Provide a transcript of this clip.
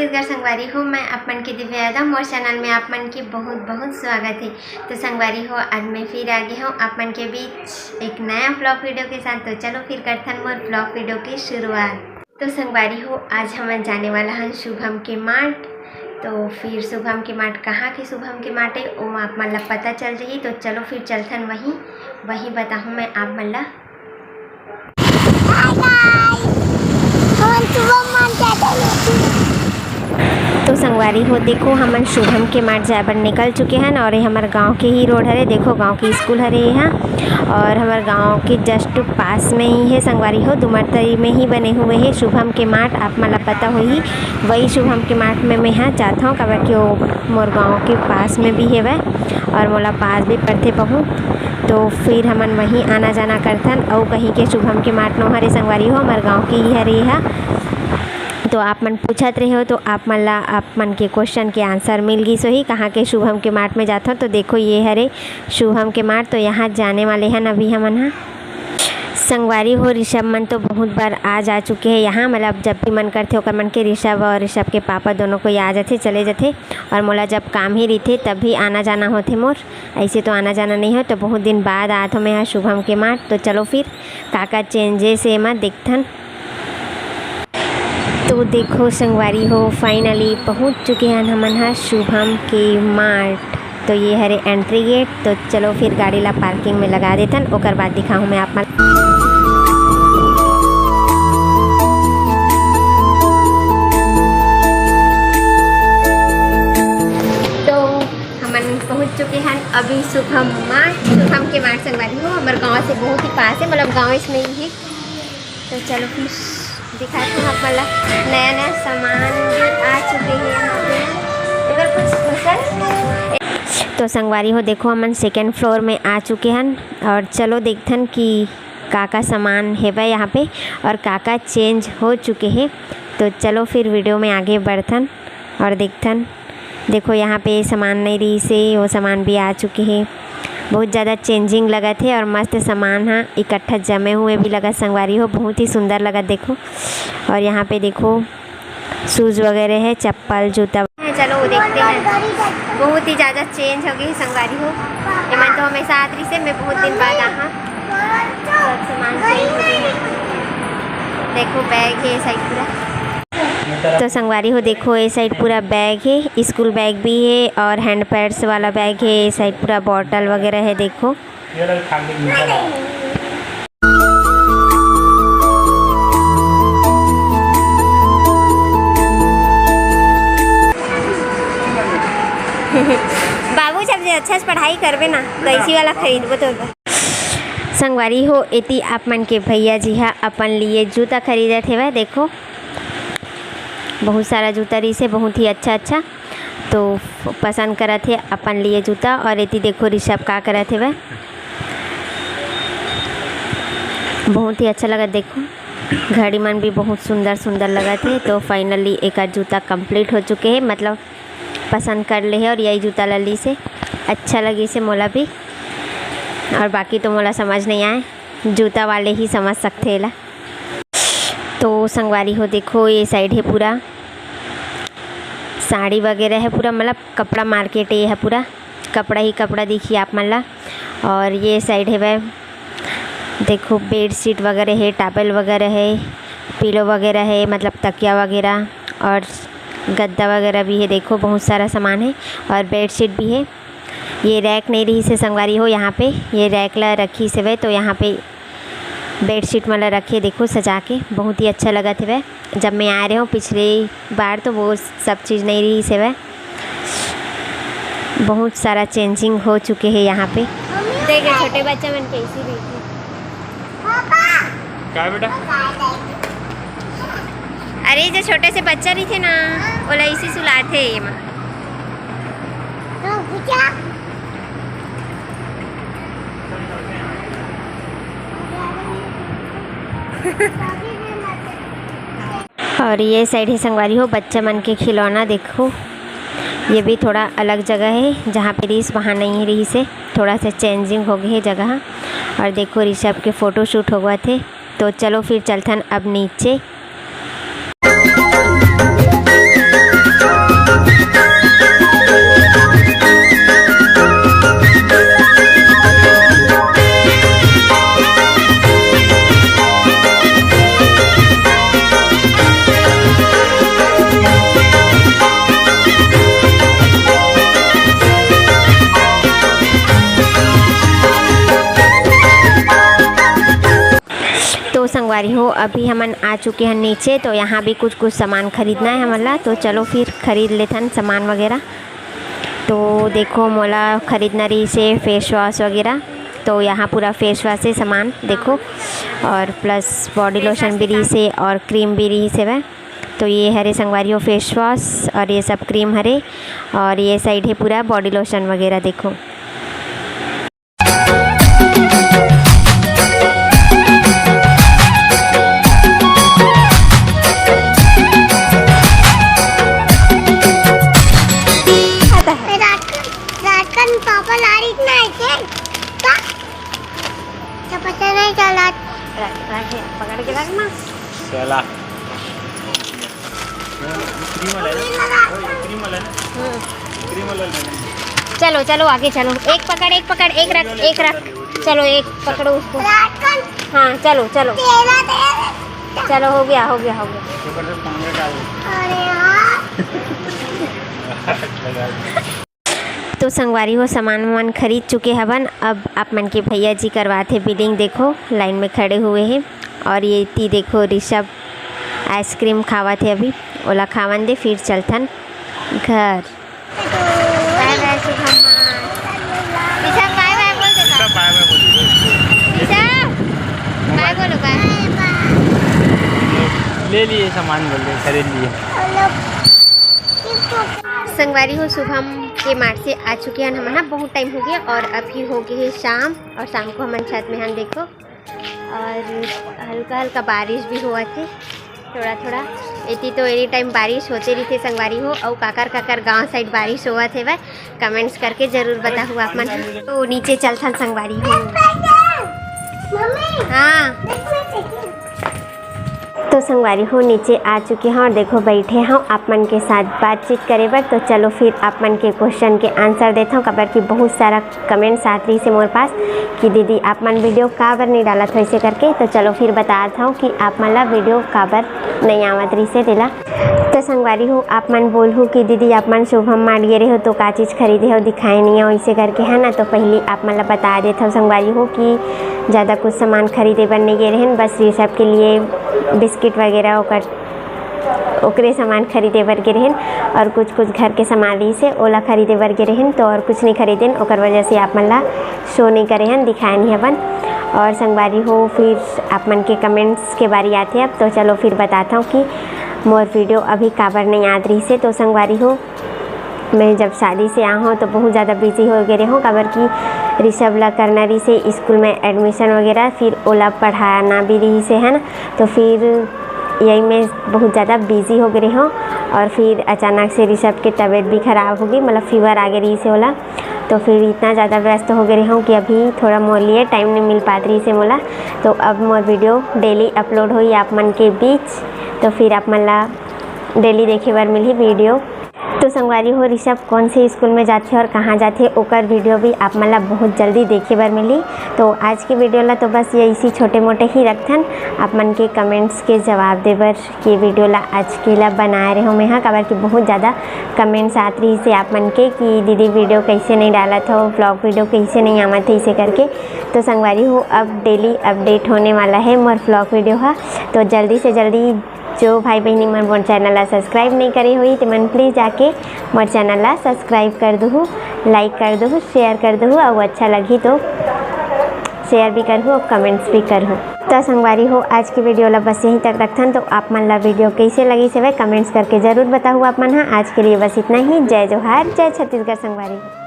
छत्तीसगढ़ संगवारी हो। मैं आप मन के दिव्या यादव मोर चैनल में आप मन के बहुत बहुत स्वागत है। तो संगवारी हो, आज मैं फिर आ गई हूँ आप मन के बीच एक नया व्लॉग वीडियो के साथ। तो चलो फिर करते हैं मोर व्लॉग वीडियो की शुरुआत। तो संगवारी हो, आज हम जाने वाला हैं शुभम के मार्ट। तो फिर शुभम के मार्ट कहाँ के शुभम के मार्ट है वो आप मन ला पता चल जाइए। तो चलो फिर चलते हैं वहीं बताऊँ मैं आप मन ला। तो संगवारी हो देखो, हम शुभम के मार्ट जाए बर निकल चुके हैं और ये हमारे गांव के ही रोड हरे। देखो गांव की स्कूल हरे यहाँ और हमारे गांव के जस्ट पास में ही है संगवारी हो। दुमरतरी में ही बने हुए हैं शुभम के मार्ट। आप मला पता हो ही वही शुभम के मार्ट में मैं यहाँ जाता हूँ कबर कि वो मोर गाँव के पास में भी है वह और मोला पास भी पड़ते बहुत। तो फिर हमन वहीं आना जाना करथन और कहीं के शुभम के मार्ट नो हरे संगवारी हो, हमारे गाँव की ही हरे यहाँ। तो आप मन पूछत रहे हो तो आप मन ला आप मन के क्वेश्चन के आंसर मिल गई। सो ही कहाँ के शुभम के मार्ट में जाता हूँ। तो देखो ये हरे शुभम के मार्ट। तो यहाँ जाने वाले हैं अभी हमन हाँ। संगवारी हो ऋषभ मन तो बहुत बार आ जा चुके हैं यहाँ। मतलब जब भी मन करते ओकर मन के ऋषभ और ऋषभ के पापा दोनों को आ जाते चले जाते। और मोला जब काम ही रहते तब भी आना जाना होते मोर, ऐसे तो आना जाना नहीं हो। तो बहुत दिन बाद आत हूँ मैं यहाँ शुभम के मार्ट। तो चलो फिर काका चेंजेस है मैं देखथन। तो देखो संगवारी हो, फाइनली पहुंच चुके हैं हमन हा शुभम के मार्ट। तो ये हरे एंट्री गेट। तो चलो फिर गाड़ी ला पार्किंग में लगा देथन, ओकर बाद दिखाऊँ मैं आप मन। तो हमन पहुंच चुके हैं अभी शुभम के मार्ट संगवारी हो। हमारे गाँव से बहुत ही पास है, मतलब गाँव इसमें ही है। तो चलो फिर दिखाते हैं आप मतलब नया सामान भी आ चुके हैं यहाँ पे। अगर कुछ तो संगवारी हो देखो, हम सेकेंड फ्लोर में आ चुके हैं और चलो देखथन कि काका सामान है वह यहाँ पे और काका चेंज हो चुके हैं। तो चलो फिर वीडियो में आगे बढ़थन और देखथन। देखो यहाँ पे सामान नहीं रही से वो सामान भी आ चुके हैं। बहुत ज़्यादा चेंजिंग लगा थे और मस्त सामान हाँ इकट्ठा जमे हुए भी लगा संगवारी हो, बहुत ही सुंदर लगा देखो। और यहाँ पे देखो शूज़ वगैरह है, चप्पल जूता। चलो वो देखते हैं। बहुत ही ज़्यादा चेंज हो गई संगवारी हो। ये मैं तो हमेशा आती से मैं बहुत दिन बाद आहा सब सामान चेंज हो गई। देखो बैग है साइड पूरा। तो संगवारी हो देखो ये साइड पूरा बैग है, स्कूल बैग भी है और हैंड पैड्स वाला बैग है। ये साइड पूरा बॉटल वगैरह है देखो। बाबू जब अच्छा से पढ़ाई करबे ना तो इसी वाला खरीदबो। तो संगवारी हो एती आप मन के भैया जी हा अपन लिए जूता खरीदे थे वह देखो। बहुत सारा जूता रही से, बहुत ही अच्छा तो पसंद करा थे अपन लिए जूता। और एती देखो ऋषभ का करा थे वह, बहुत ही अच्छा लगा देखो। घड़ी मन भी बहुत सुंदर लगा थे। तो फाइनली एक जूता कंप्लीट हो चुके हैं, मतलब पसंद कर ले है और यही जूता लली से अच्छा लगी से मोला भी। और बाकी तो मोला समझ नहीं आए, जूता वाले ही समझ सकते ला। तो संगवारी हो देखो ये साइड है पूरा साड़ी वगैरह है, पूरा मतलब कपड़ा मार्केट ये है, पूरा कपड़ा ही कपड़ा दिखिए आप मन ला। और ये साइड है वह देखो बेड शीट वगैरह है, टॉवल वगैरह है, पिलो वगैरह है, मतलब तकिया वगैरह और गद्दा वगैरह भी है। देखो बहुत सारा सामान है और बेड शीट भी है। ये रैक नहीं रही से संगवारी हो, यहाँ पे ये रैक ला रखी से वह। तो यहाँ पे बेडशीट वाला रखे देखो सजा के, बहुत ही अच्छा लगा थे वह। जब मैं आ रही हूँ पिछली बार तो वो सब चीज़ नहीं रही से वह। बहुत सारा चेंजिंग हो चुके हैं यहाँ पे। देखो छोटे बच्चे मन कैसी रही थी। क्या बेटा? अरे जो छोटे से बच्चा रही थे ना वो इसी सुलाते ये माँ। और ये साइड है संगवारी हो बच्चा मन के खिलौना देखो। ये भी थोड़ा अलग जगह है, जहाँ पे रीस वहाँ नहीं रही से थोड़ा सा चेंजिंग हो गई है जगह। और देखो ऋषभ के फ़ोटो शूट हुआ थे। तो चलो फिर चलथन अब नीचे। संगवारी हो अभी हमन आ चुके हैं नीचे, तो यहाँ भी कुछ कुछ सामान खरीदना है हमला, तो चलो फिर खरीद लेथन सामान वगैरह। तो देखो मोला खरीदना रही से फेस वॉश वगैरह, तो यहाँ पूरा फेस वॉश से सामान देखो, और प्लस बॉडी लोशन भी रही से और क्रीम भी रही से वह। तो ये हरे संगवारी हो फेस वॉश और ये सब क्रीम हरे, और ये साइड है पूरा बॉडी लोशन वगैरह देखो। पापा लारी इतना पता नहीं चला, पकड़ के रखना चला। चलो चलो आगे चलो, एक पकड़ एक रख, चलो एक पकड़ो उसको। हाँ चलो चलो चलो, हो गया। तो संगवारी हो सामान वामान खरीद चुके हवन। अब आप मन के भैया जी करवाते बिलिंग, देखो लाइन में खड़े हुए हैं। और ये ती देखो ऋषभ आइसक्रीम खावा थे, अभी ओला खावन दे फिर चलथन घर। बाय बाय शुभम्मा, ऋषभ बाय बाय बोल दे, ऋषभ बाय बोलो, बाय। ले लिए सामान, बोल रहे खरीद लिए। संगवारी हो शुभम के मार्ट से आ चुके हैं हम ना, बहुत टाइम हो गया और अभी हो गई है शाम, और शाम को हम छत में हम देखो, और हल्का हल्का बारिश भी हुआ थे थोड़ा। इतनी तो एनी टाइम बारिश होते रही थे संगवारी हो, और काकर गांव साइड बारिश हुआ थे वह, कमेंट्स करके ज़रूर बता हुआ आप मन। तो नीचे चलथन संगवारी हो। हाँ तो संगवारी हो नीचे आ चुके हैं और देखो बैठे हैं आप मन के साथ बातचीत करे बर। तो चलो फिर आप मन के क्वेश्चन के आंसर देता हूँ, कबर की बहुत सारा कमेंट्स आत रही से मोर पास कि दीदी आप मन वीडियो काबर नहीं डालत वैसे करके। तो चलो फिर बताता हूँ कि आप मन ला वीडियो काबर नहीं आवत रही से दिला। तो संगवारी हो आप मन बोल हो कि दीदी आप मन शुभम मार गए रहे हो तो का चीज़ खरीदे हो, दिखाए नहीं हो वैसे करके, है ना। तो पहले आप मन ला बता देता हूँ संगवारी हो कि ज़्यादा कुछ सामान खरीदे बर नहीं गए रहे, बस ये सब के लिए बिस्किट वगैरह ओकरे सामान खरीदे बर गे रहें, और कुछ घर के सामान रही से ओला खरीदे बर गे रहें। तो और कुछ नहीं खरीदें, ओकर वजह से आप मन ला शो नहीं करे हैं, दिखाए नहीं हवन। और संगवारी हो फिर आप मन के कमेंट्स के बारी आते हैं अब। तो चलो फिर बताता हूँ कि मोर वीडियो अभी काबर नहीं याद रही से। तो संगवारी हो मैं जब शादी से आ हूँ तो बहुत ज़्यादा बिजी हो गए हूँ, काबर की ऋषभ ला करना रही से स्कूल में एडमिशन वगैरह, फिर ओला पढ़ाना भी रही से, है ना। तो फिर यही मैं बहुत ज़्यादा बिजी हो गई हूँ, और फिर अचानक से ऋषभ की तबीयत भी ख़राब हो गई, मतलब फीवर आ गई रही से ओला। तो फिर इतना ज़्यादा व्यस्त हो गई हूँ कि अभी थोड़ा मोर लिए टाइम नहीं मिल पाती रही से मोला। तो अब मोर वीडियो डेली अपलोड हुई आप मन के बीच, तो फिर आप मन ला डेली देखे बर मिली वीडियो। तो संगवारी हो ऋषभ कौन से स्कूल में जाते और कहाँ जाते ओकर वीडियो भी आप मन ला बहुत जल्दी देखे बर मिली। तो आज की वीडियो ला तो बस ये इसी छोटे मोटे ही रखथन आप मन के कमेंट्स के जवाब दे बर ये वीडियो ला आज के ला बनाए रहे हो मैं। हाँ काबर की बहुत ज़्यादा कमेंट्स आत रही से आप मन के कि दीदी वीडियो कैसे नहीं डालत हो, ब्लॉग वीडियो कैसे नहीं आवत है इसे करके। तो संगवारी हो अब डेली अपडेट होने वाला है मोर ब्लॉग वीडियो हा, तो जल्दी से जल्दी जो भाई बहनी मन मोर चैनल ला सब्सक्राइब नहीं करे हुई तो मन प्लीज़ जाके मोर चैनल ला सब्सक्राइब कर दो, लाइक कर दो, शेयर कर दो, और अच्छा लगी तो शेयर भी कर और कमेंट्स भी कर। तो संगवारी हो आज की वीडियो ला बस यहीं तक रखथन। तो आप मन ला वीडियो कैसे लगी से कमेंट्स करके ज़रूर बताओ आप मन। हाँ आज के लिए बस इतना ही। जय जोहार, जय छत्तीसगढ़ संगवारी।